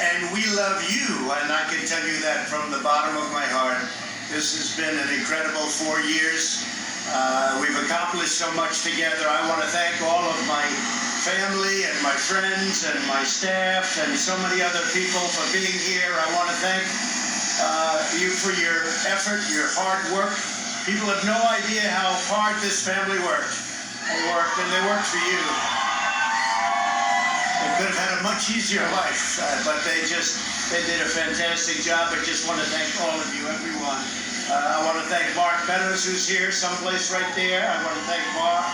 and we love you, and I can tell you that from the bottom of my heart. This has been an incredible 4 years. We've accomplished so much together. I want to thank all of my family and my friends and my staff and so many other people for being here. I want to thank you for your effort, your hard work. People have no idea how hard this family worked. They worked for you. They could have had a much easier life, but they did a fantastic job. I just want to thank all of you, everyone. I want to thank Mark Meadows, who's here someplace right there. I want to thank Mark.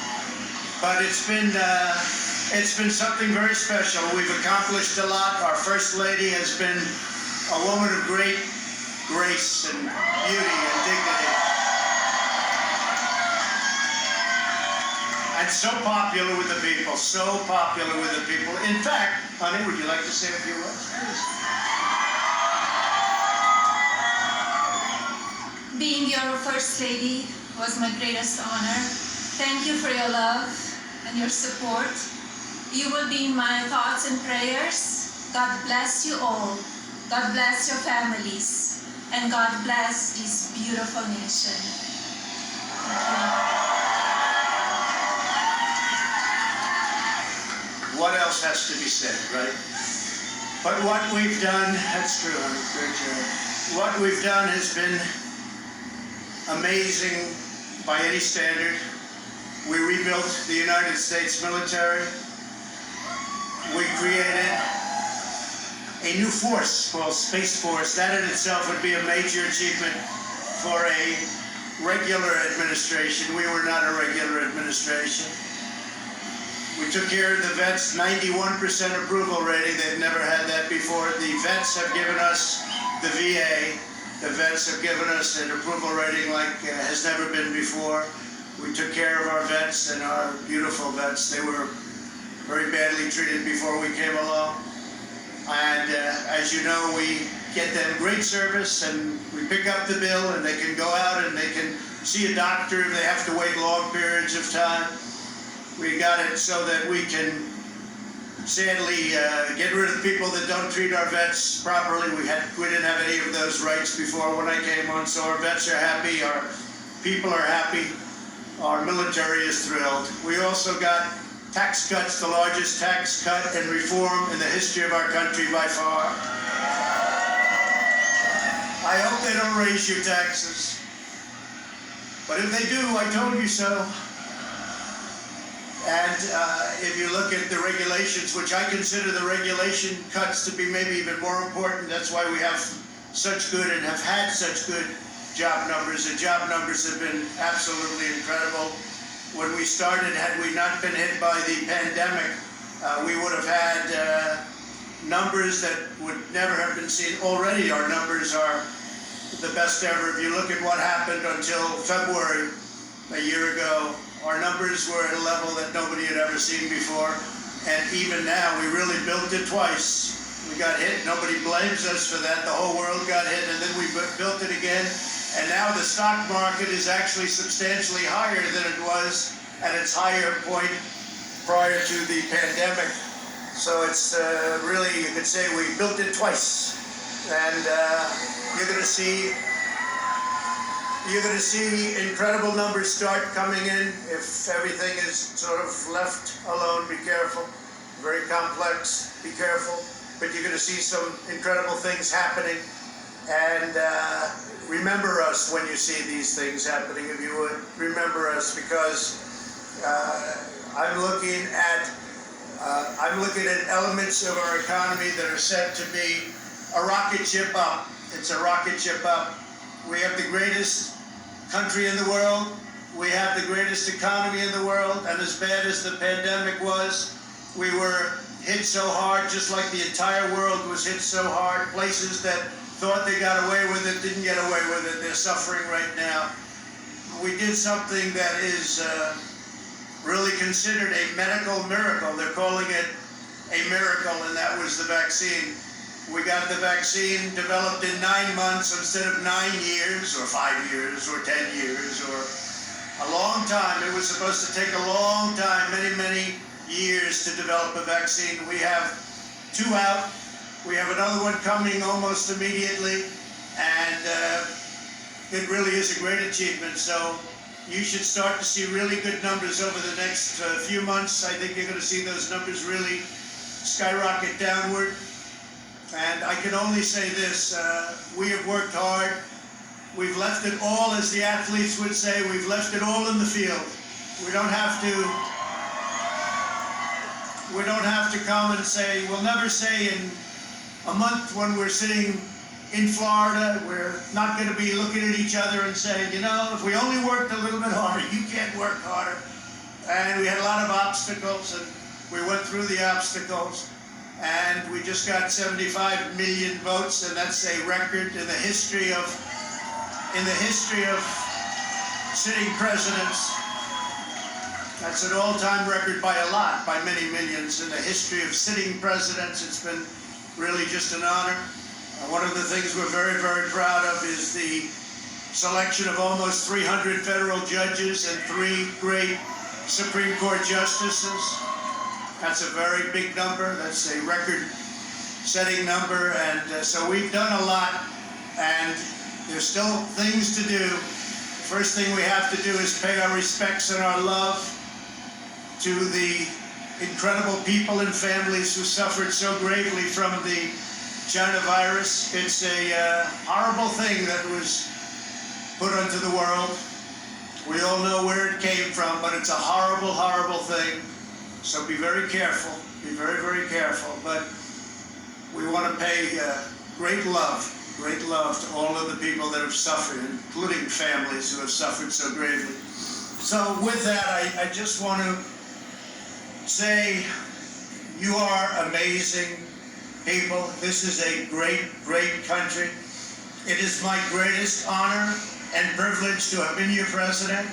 But it's been something very special. We've accomplished a lot. Our First Lady has been a woman of great grace and beauty and dignity. And so popular with the people, so popular with the people. In fact, honey, would you like to say a few words? Being your First Lady was my greatest honor. Thank you for your love and your support. You will be in my thoughts and prayers. God bless you all. God bless your families. And God bless this beautiful nation. Thank you. What else has to be said, right? But what we've done, that's true, honey, great job. What we've done has been amazing by any standard. We rebuilt the United States military. We created a new force called Space Force. That in itself would be a major achievement for a regular administration. We were not a regular administration. We took care of the vets, 91% approval rating. They've never had that before. The vets have given us, the VA, the vets have given us an approval rating like has never been before. We took care of our vets and our beautiful vets. They were very badly treated before we came along. And as you know, we get them great service and we pick up the bill and they can go out and they can see a doctor if they have to wait long periods of time. We got it so that we can sadly get rid of people that don't treat our vets properly. We didn't have any of those rights before when I came on, so our vets are happy, our people are happy, our military is thrilled. We also got tax cuts, the largest tax cut and reform in the history of our country by far. I hope they don't raise your taxes, but if they do, I told you so. And if you look at the regulations, which I consider the regulation cuts to be maybe even more important, that's why we have such good and have had such good job numbers. The job numbers have been absolutely incredible. When we started, had we not been hit by the pandemic, we would have had numbers that would never have been seen. Already our numbers are the best ever. If you look at what happened until February a year ago, our numbers were at a level that nobody had ever seen before. And even now, we really built it twice. We got hit, nobody blames us for that. The whole world got hit, and then we built it again. And now the stock market is actually substantially higher than it was at its higher point prior to the pandemic. So it's really, you could say we built it twice. And you're going to see incredible numbers start coming in if everything is sort of left alone. Be careful. Very complex. Be careful. But you're going to see some incredible things happening. And remember us when you see these things happening, if you would. Remember us, because I'm looking at elements of our economy that are set to be a rocket ship up. It's a rocket ship up. We have the greatest country in the world. We have the greatest economy in the world. And as bad as the pandemic was, we were hit so hard, just like the entire world was hit so hard. Places that thought they got away with it didn't get away with it. They're suffering right now. We did something that is really considered a medical miracle. They're calling it a miracle, and that was the vaccine. We got the vaccine developed in 9 months instead of 9 years or 5 years or 10 years or a long time. It was supposed to take a long time, many, many years to develop a vaccine. We have 2 out. We have another one coming almost immediately, and it really is a great achievement. So you should start to see really good numbers over the next few months. I think you're going to see those numbers really skyrocket downward. And I can only say this, we have worked hard. We've left it all, as the athletes would say, we've left it all in the field. We don't have to come and say, we'll never say in a month when we're sitting in Florida, we're not going to be looking at each other and saying, you know, if we only worked a little bit harder, you can't work harder. And we had a lot of obstacles, and we went through the obstacles, and we just got 75 million votes, and that's a record in the history of sitting presidents. That's an all-time record by a lot, by many millions. In the history of sitting presidents, it's been really just an honor. One of the things we're very, very proud of is the selection of almost 300 federal judges and 3 great Supreme Court justices. That's a very big number. That's a record-setting number. And so we've done a lot, and there's still things to do. The first thing we have to do is pay our respects and our love to the incredible people and families who suffered so gravely from the China virus. It's a horrible thing that was put onto the world. We all know where it came from, but it's a horrible, horrible thing. So be very careful. Be very, very careful. But we want to pay great love to all of the people that have suffered, including families who have suffered so gravely. So with that, I just want to say you are amazing people. This is a great, great country. It is my greatest honor and privilege to have been your president.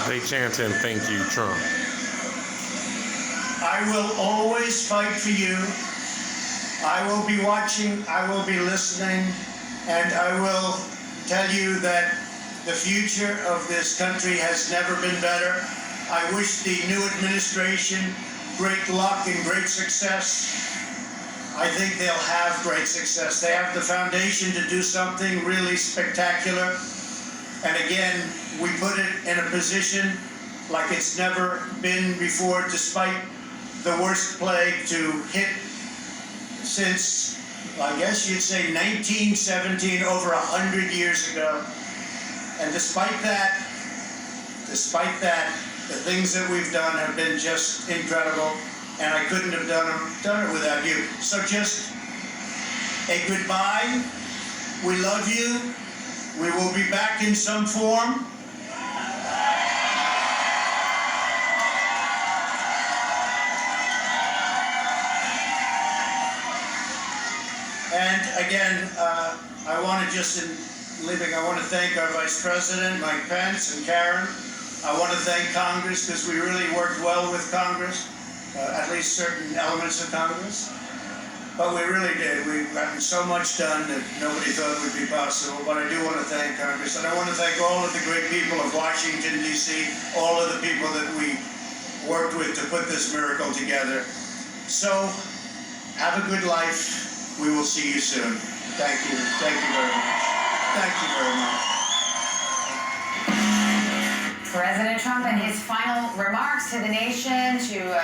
They chanting, "Thank you, Trump." I will always fight for you. I will be watching, I will be listening, and I will tell you that the future of this country has never been better. I wish the new administration great luck and great success. I think they'll have great success. They have the foundation to do something really spectacular. And again, we put it in a position like it's never been before, despite the worst plague to hit since, I guess you'd say 1917, over 100 years ago. And despite that, the things that we've done have been just incredible, and I couldn't have done it without you. So just a goodbye. We love you. We will be back in some form. And again, I want to just, in leaving, I want to thank our Vice President, Mike Pence, and Karen. I want to thank Congress, because we really worked well with Congress, at least certain elements of Congress. But we really did. We've gotten so much done that nobody thought would be possible. But I do want to thank Congress. And I want to thank all of the great people of Washington, D.C., all of the people that we worked with to put this miracle together. So, have a good life. We will see you soon. Thank you. Thank you very much. Thank you very much. President Trump and his final remarks to the nation, to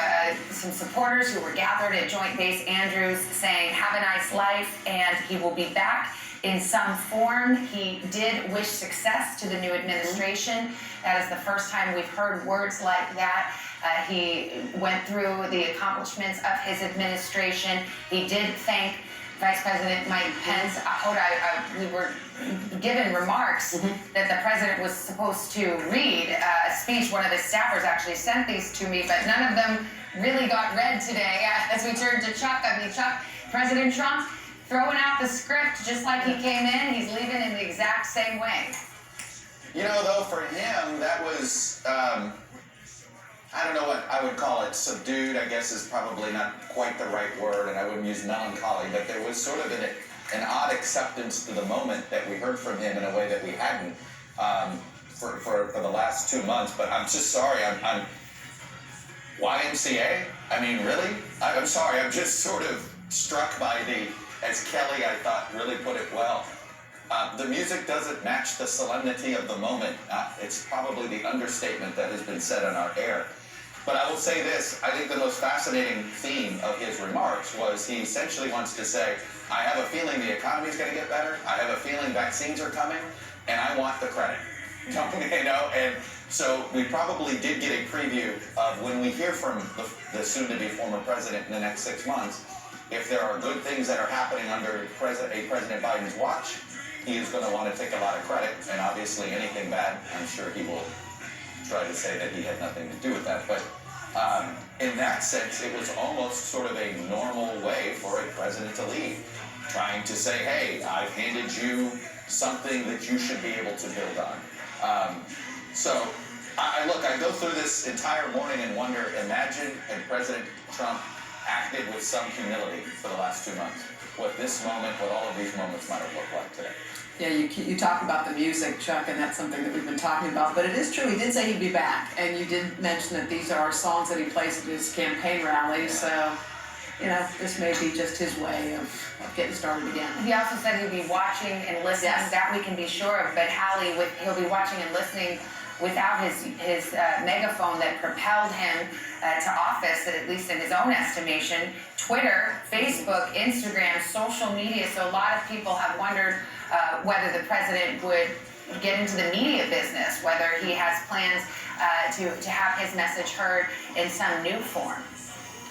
some supporters who were gathered at Joint Base Andrews, saying, have a nice life, and he will be back in some form. He did wish success to the new administration. That is the first time we've heard words like that. He went through the accomplishments of his administration. He did thank Vice President Mike Pence. We were given remarks that the president was supposed to read a speech. One of his staffers actually sent these to me, but none of them really got red today as we turned to Chuck. I mean, Chuck, President Trump throwing out the script just like he came in. He's leaving in the exact same way. You know, though, for him, that was, I don't know what I would call it, subdued, I guess is probably not quite the right word, and I wouldn't use melancholy, but there was sort of an odd acceptance to the moment that we heard from him in a way that we hadn't for the last 2 months. But I'm just sorry, I'm YMCA? I mean, really? I'm sorry, I'm just sort of struck by as Kelly, I thought, really put it well. The music doesn't match the solemnity of the moment. It's probably the understatement that has been said on our air. But I will say this, I think the most fascinating theme of his remarks was he essentially wants to say, I have a feeling the economy is going to get better, I have a feeling vaccines are coming, and I want the credit. You know, and so we probably did get a preview of when we hear from the soon-to-be former president in the next 6 months, if there are good things that are happening under President Biden's watch, he is going to want to take a lot of credit, and obviously anything bad, I'm sure he will try to say that he had nothing to do with that. But in that sense, it was almost sort of a normal way for a president to leave, trying to say, hey, I've handed you something that you should be able to build on. So I go through this entire morning and wonder, imagine if President Trump acted with some humility for the last 2 months, what this moment, what all of these moments might have looked like today. Yeah, you talk about the music, Chuck, and that's something that we've been talking about. But it is true, he did say he'd be back, and you did mention that these are songs that he plays at his campaign rallies. So, you know, this may be just his way of getting started again. He also said he'd be watching and listening. Yes. That we can be sure of. But Hallie, he'll be watching and listening without his megaphone that propelled him to office, at least in his own estimation. Twitter, Facebook, Instagram, social media. So a lot of people have wondered whether the president would get into the media business, whether he has plans to have his message heard in some new form.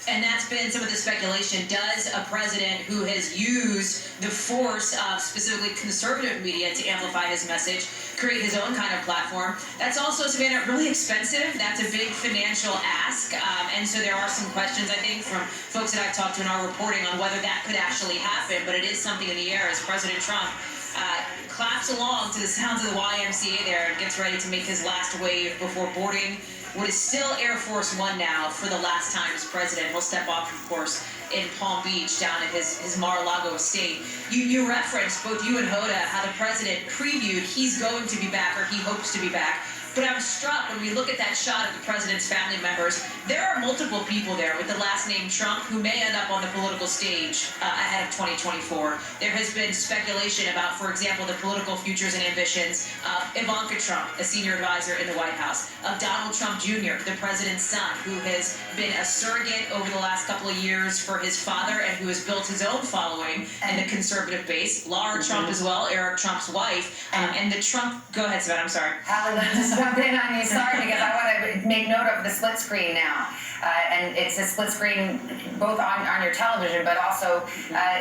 And that's been some of the speculation. Does a president who has used the force of specifically conservative media to amplify his message create his own kind of platform? That's also, Savannah, really expensive. That's a big financial ask. And so there are some questions, I think, from folks that I've talked to in our reporting on whether that could actually happen. But it is something in the air as President Trump claps along to the sounds of the YMCA there and gets ready to make his last wave before boarding what is still Air Force One now for the last time as president. He'll step off, of course, in Palm Beach down at his Mar-a-Lago estate. You referenced, both you and Hoda, how the president previewed he's going to be back, or he hopes to be back. But I'm struck when we look at that shot of the president's family members. There are multiple people there with the last name Trump who may end up on the political stage ahead of 2024. There has been speculation about, for example, the political futures and ambitions of Ivanka Trump, a senior advisor in the White House, of Donald Trump Jr., the president's son, who has been a surrogate over the last couple of years for his father and who has built his own following in the conservative base. Laura Trump as well, Eric Trump's wife, and the Trump. Go ahead, Savannah. I'm sorry. Hallie, let's just jump in on you. Sorry, because I want to make note of the split screen now. And it's a split screen both on your television, but also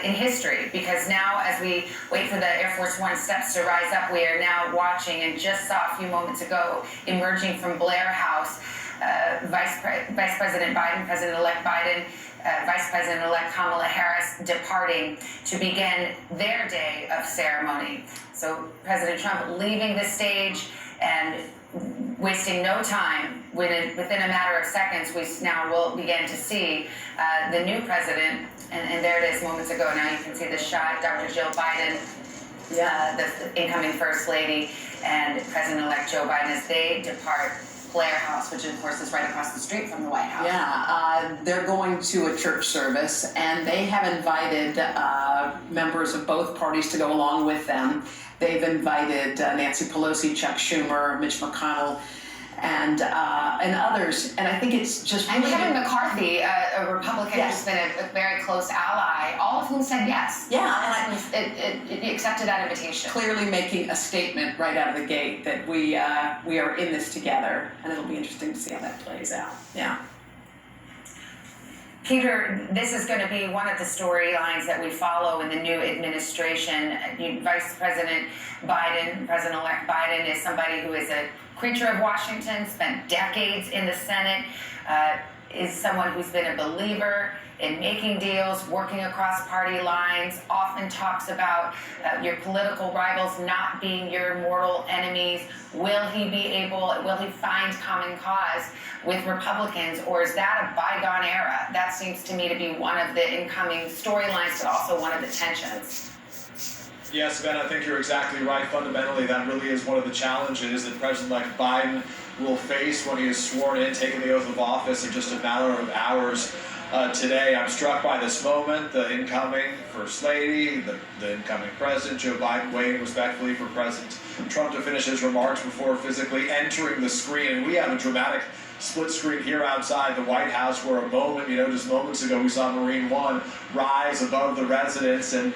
in history. Because now, as we wait for the Air Force One steps to rise up, we are now watching, and just saw a few moments ago, emerging from Blair House, Vice President Biden, President-elect Biden, Vice President-elect Kamala Harris departing to begin their day of ceremony. So President Trump leaving the stage and wasting no time. Within a matter of seconds, we now will begin to see the new president. And there it is moments ago. Now you can see the shot, Dr. Jill Biden, the incoming First Lady, and President-elect Joe Biden as they depart Blair House, which of course is right across the street from the White House. Yeah, they're going to a church service, and they have invited members of both parties to go along with them. They've invited Nancy Pelosi, Chuck Schumer, Mitch McConnell, and others. And I think it's just And really Kevin McCarthy, a Republican who's been a very close ally, all of whom said yes. Yeah, and It accepted that invitation. clearly making a statement right out of the gate that we are in this together, and it'll be interesting to see how that plays out. Yeah. Peter, this is going to be one of the storylines that we follow in the new administration. Vice President Biden, President-elect Biden, is somebody who is a creature of Washington, spent decades in the Senate, is someone who's been a believer in making deals, working across party lines, often talks about your political rivals not being your mortal enemies. Will he find common cause with Republicans, or is that a bygone era? That seems to me to be one of the incoming storylines, but also one of the tensions. Yes, Ben, I think you're exactly right. Fundamentally, that really is one of the challenges that President-elect Biden will face when he is sworn in, taking the oath of office in just a matter of hours. Today, I'm struck by this moment, the incoming First Lady, the incoming President, Joe Biden, waiting respectfully for President Trump to finish his remarks before physically entering the screen. And we have a dramatic split screen here outside the White House where just moments ago, we saw Marine One rise above the residence, and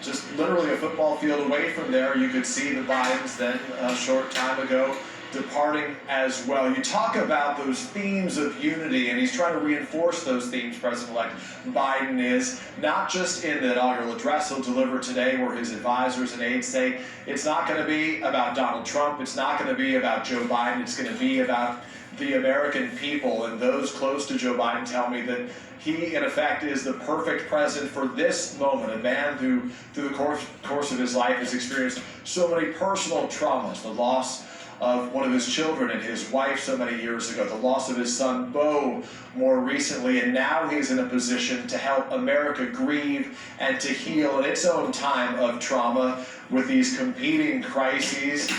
just literally a football field away from there, you could see the Bidens then a short time ago departing as well. You talk about those themes of unity, and he's trying to reinforce those themes, President-elect Biden is, not just in the inaugural address he'll deliver today where his advisors and aides say it's not going to be about Donald Trump, it's not going to be about Joe Biden, it's going to be about the American people. And those close to Joe Biden tell me that he, in effect, is the perfect president for this moment, a man who, through the course of his life, has experienced so many personal traumas, the loss of one of his children and his wife so many years ago, the loss of his son Beau more recently, and now he's in a position to help America grieve and to heal in its own time of trauma with these competing crises,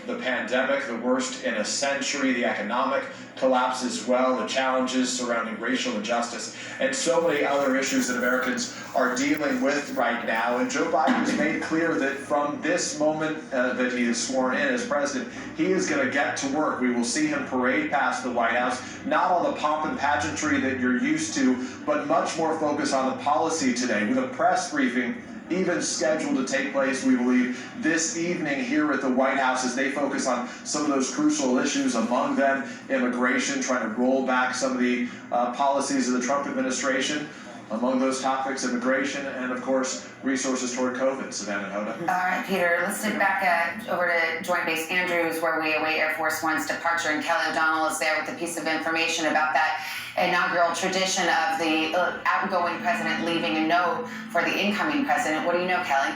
the pandemic, the worst in a century, the economic collapse as well, the challenges surrounding racial injustice, and so many other issues that Americans are dealing with right now. And Joe Biden has made clear that from this moment that he is sworn in as president, he is going to get to work. We will see him parade past the White House, not on the pomp and pageantry that you're used to, but much more focused on the policy today, with a press briefing even scheduled to take place, we believe, this evening here at the White House as they focus on some of those crucial issues, among them immigration, trying to roll back some of the policies of the Trump administration. Among those topics, immigration and, of course, resources toward COVID. Savannah and Hoda. All right, Peter, let's dip back over to Joint Base Andrews, where we await Air Force One's departure, and Kelly O'Donnell is there with a piece of information about that inaugural tradition of the outgoing president leaving a note for the incoming president. What do you know, Kelly?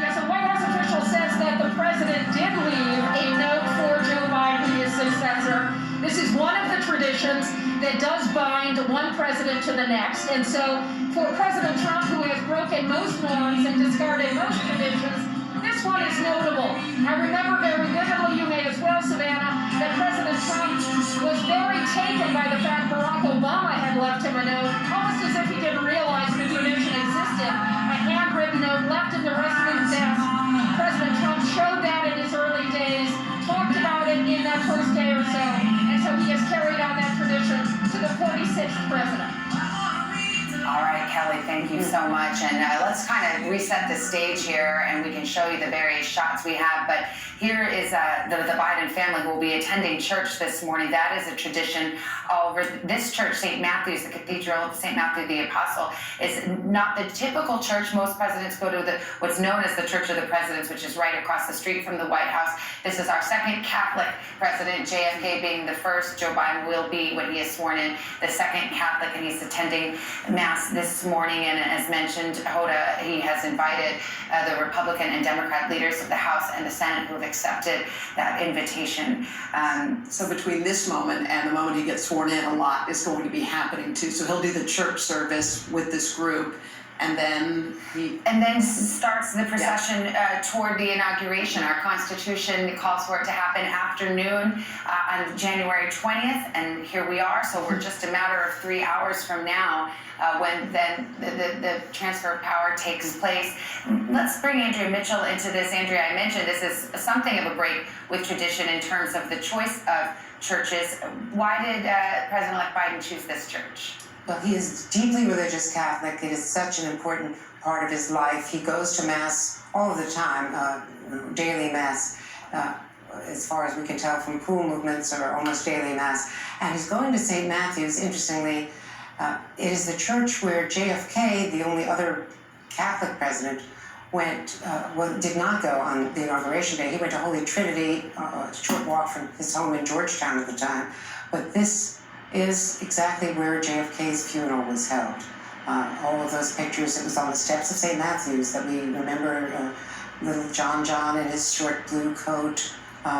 Yes, a White House official says that the president did leave a note for Joe Biden, his successor. This is one of the traditions that does bind one president to the next. And so for President Trump, who has broken most norms and discarded most traditions, this one is notable. I remember very vividly, you may as well, Savannah, that President Trump was very taken by the fact Barack Obama had left him a note, almost as if he didn't realize the tradition existed. A handwritten note left in the resident's desk. President Trump showed that in his early days, talked about it in that first day or so, and so he has carried on that tradition to the 46th president. All right, Kelly, thank you so much. And let's kind of reset the stage here, and we can show you the various shots we have. But here is the Biden family who will be attending church this morning. That is a tradition over this church, St. Matthew's, the Cathedral of St. Matthew the Apostle, is not the typical church. Most presidents go to what's known as the Church of the Presidents, which is right across the street from the White House. This is our second Catholic president, JFK being the first. Joe Biden will be, when he is sworn in, the second Catholic, and he's attending Mass this morning. And as mentioned, Hoda, he has invited the Republican and Democrat leaders of the House and the Senate who have accepted that invitation. So between this moment and the moment he gets sworn in, a lot is going to be happening too. So he'll do the church service with this group, and then starts the procession toward the inauguration. Our Constitution calls for it to happen afternoon on January 20th, and here we are. So we're just a matter of 3 hours from now when then the transfer of power takes place. Let's bring Andrea Mitchell into this. Andrea, I mentioned this is something of a break with tradition in terms of the choice of churches. Why did President-elect Biden choose this church? Well, he is deeply religious Catholic. It is such an important part of his life. He goes to Mass all of the time, daily Mass, as far as we can tell from pool movements, or almost daily Mass. And he's going to St. Matthew's, interestingly. It is the church where JFK, the only other Catholic president, did not go on the inauguration day. He went to Holy Trinity, a short walk from his home in Georgetown at the time. But this is exactly where JFK's funeral was held. All of those pictures, it was on the steps of St. Matthew's that we remember little John in his short blue coat,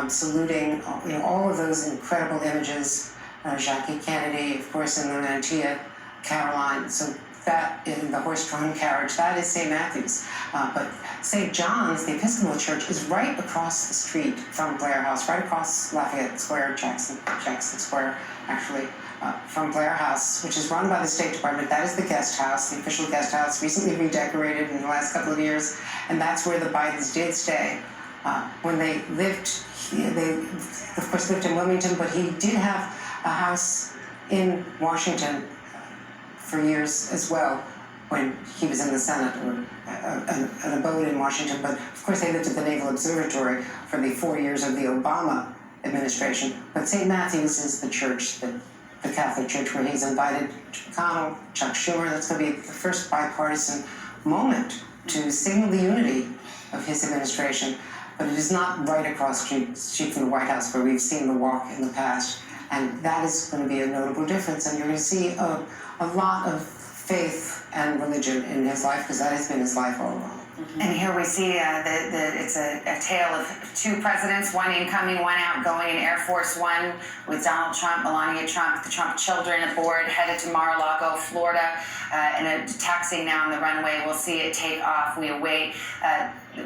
saluting, all of those incredible images. Jackie Kennedy, of course, in the mantilla, Caroline. So that in the horse-drawn carriage, that is St. Matthew's. But St. John's, the Episcopal Church, is right across the street from Blair House, right across Lafayette Square, Jackson Square, actually, from Blair House, which is run by the State Department. That is the guest house, the official guest house, recently redecorated in the last couple of years, and that's where the Bidens did stay. When they lived, they of course lived in Wilmington, but he did have a house in Washington for years as well when he was in the Senate, or an abode in Washington. But of course they lived at the Naval Observatory for the 4 years of the Obama administration. But St. Matthew's is the church, the Catholic Church, where he's invited McConnell, Chuck Schumer. That's going to be the first bipartisan moment to signal the unity of his administration. But it is not right across the street from the White House, where we've seen the walk in the past. And that is going to be a notable difference. And you're going to see a lot of faith and religion in his life, because that has been his life all along. And here we see it's a tale of two presidents, one incoming, one outgoing, in Air Force One with Donald Trump, Melania Trump, the Trump children aboard, headed to Mar-a-Lago, Florida, and a taxi now on the runway. We'll see it take off. We await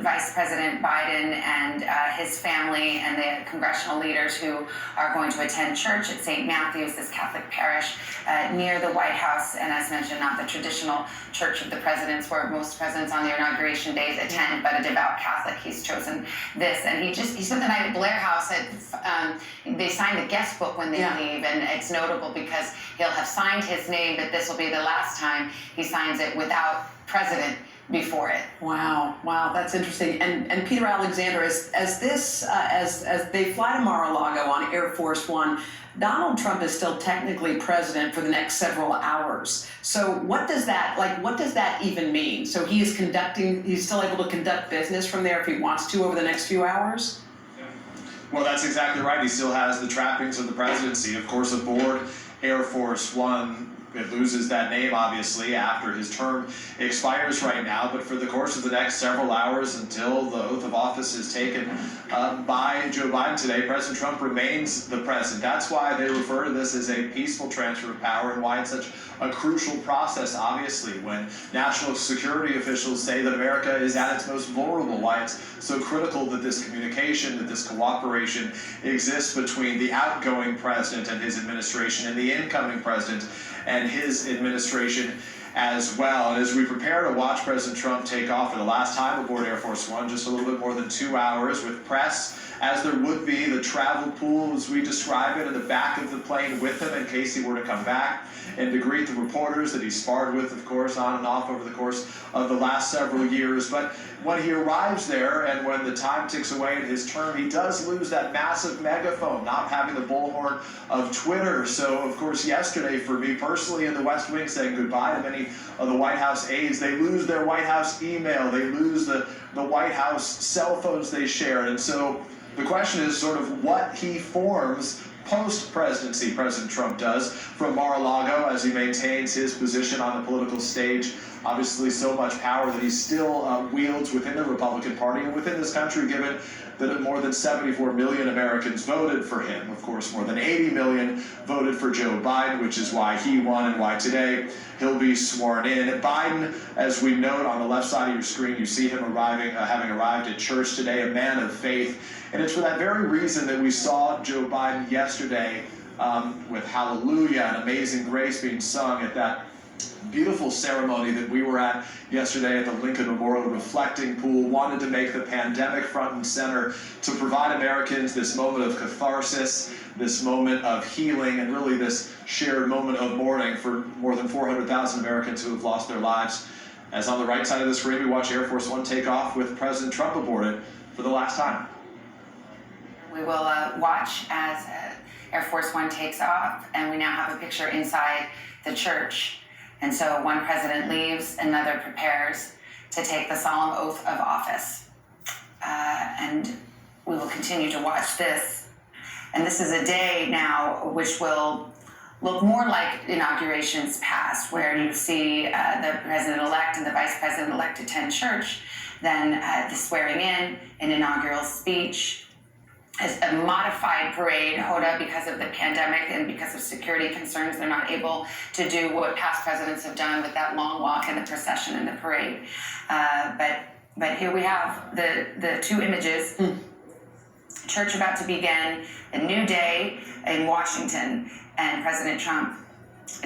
Vice President Biden and his family and the congressional leaders who are going to attend church at St. Matthew's, this Catholic parish near the White House, and as mentioned, not the traditional church of the presidents where most presidents on their inauguration days attend, but a devout Catholic. He's chosen this, and he spent the night at Blair House. They signed the guest book when they leave, and it's notable because he'll have signed his name, but this will be the last time he signs it without president before it. Wow, that's interesting. And Peter Alexander, as they fly to Mar-a-Lago on Air Force One, Donald Trump is still technically president for the next several hours. So what does that even mean? So he's still able to conduct business from there if he wants to over the next few hours? Well, that's exactly right. He still has the trappings of the presidency. Of course, aboard Air Force One, it loses that name, obviously, after his term expires right now. But for the course of the next several hours until the oath of office is taken by Joe Biden today, President Trump remains the president. That's why they refer to this as a peaceful transfer of power, and why it's such a crucial process, obviously, when national security officials say that America is at its most vulnerable, why it's so critical that this communication, that this cooperation exists between the outgoing president and his administration and the incoming president and his administration as well. And as we prepare to watch President Trump take off for the last time aboard Air Force One, just a little bit more than 2 hours, with press, as there would be, the travel pool, as we describe it, in the back of the plane with him in case he were to come back, and to greet the reporters that he sparred with, of course, on and off over the course of the last several years. But when he arrives there, and when the time ticks away in his term, he does lose that massive megaphone, not having the bullhorn of Twitter. So, of course, yesterday, for me personally, in the West Wing, saying goodbye to many of the White House aides, they lose their White House email, they lose the White House cell phones they share. And so the question is sort of what he forms post-presidency, President Trump does, from Mar-a-Lago as he maintains his position on the political stage. Obviously, so much power that he still wields within the Republican Party and within this country, given that more than 74 million Americans voted for him. Of course, more than 80 million voted for Joe Biden, which is why he won and why today he'll be sworn in. Biden, as we note on the left side of your screen, you see him having arrived at church today, a man of faith. And it's for that very reason that we saw Joe Biden yesterday with Hallelujah and Amazing Grace being sung at that beautiful ceremony that we were at yesterday at the Lincoln Memorial Reflecting Pool. Wanted to make the pandemic front and center, to provide Americans this moment of catharsis, this moment of healing, and really this shared moment of mourning for more than 400,000 Americans who have lost their lives. As on the right side of the screen, we watch Air Force One take off with President Trump aboard it for the last time. We will watch as Air Force One takes off, and we now have a picture inside the church. And so one president leaves, another prepares to take the solemn oath of office. And we will continue to watch this. And this is a day now which will look more like inaugurations past, where you see the president-elect and the vice president-elect attend church, then the swearing in, an inaugural speech, a modified parade. Hoda, because of the pandemic and because of security concerns, they're not able to do what past presidents have done with that long walk and the procession and the parade. But here we have the two images. Church about to begin, a new day in Washington, and President Trump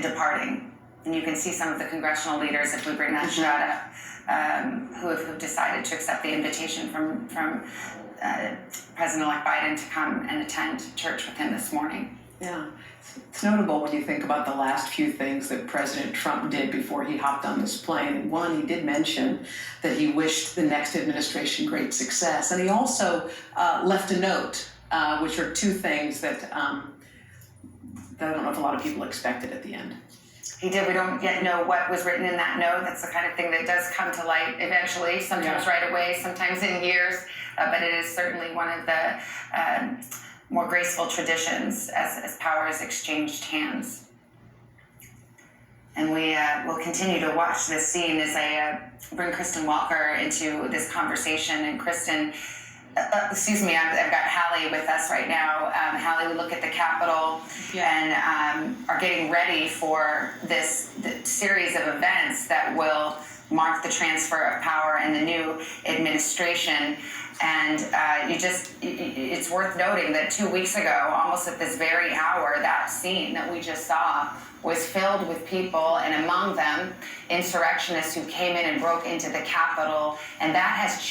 departing. And you can see some of the congressional leaders, if we bring that shot up, who have decided to accept the invitation from President-elect Biden to come and attend church with him this morning. Yeah. It's notable when you think about the last few things that President Trump did before he hopped on this plane. One, he did mention that he wished the next administration great success. And he also left a note, which are two things that I don't know if a lot of people expected at the end. He did. We don't yet know what was written in that note. That's the kind of thing that does come to light eventually, sometimes right away, sometimes in years. But it is certainly one of the more graceful traditions as power is exchanged hands. And we will continue to watch this scene as I bring Kristen Walker into this conversation. And Kristen, excuse me, I've got Hallie with us right now. Hallie, we look at the Capitol and are getting ready for this series of events that will mark the transfer of power and the new administration. And it's worth noting that 2 weeks ago, almost at this very hour, that scene that we just saw was filled with people, and among them, insurrectionists who came in and broke into the Capitol, and that has changed.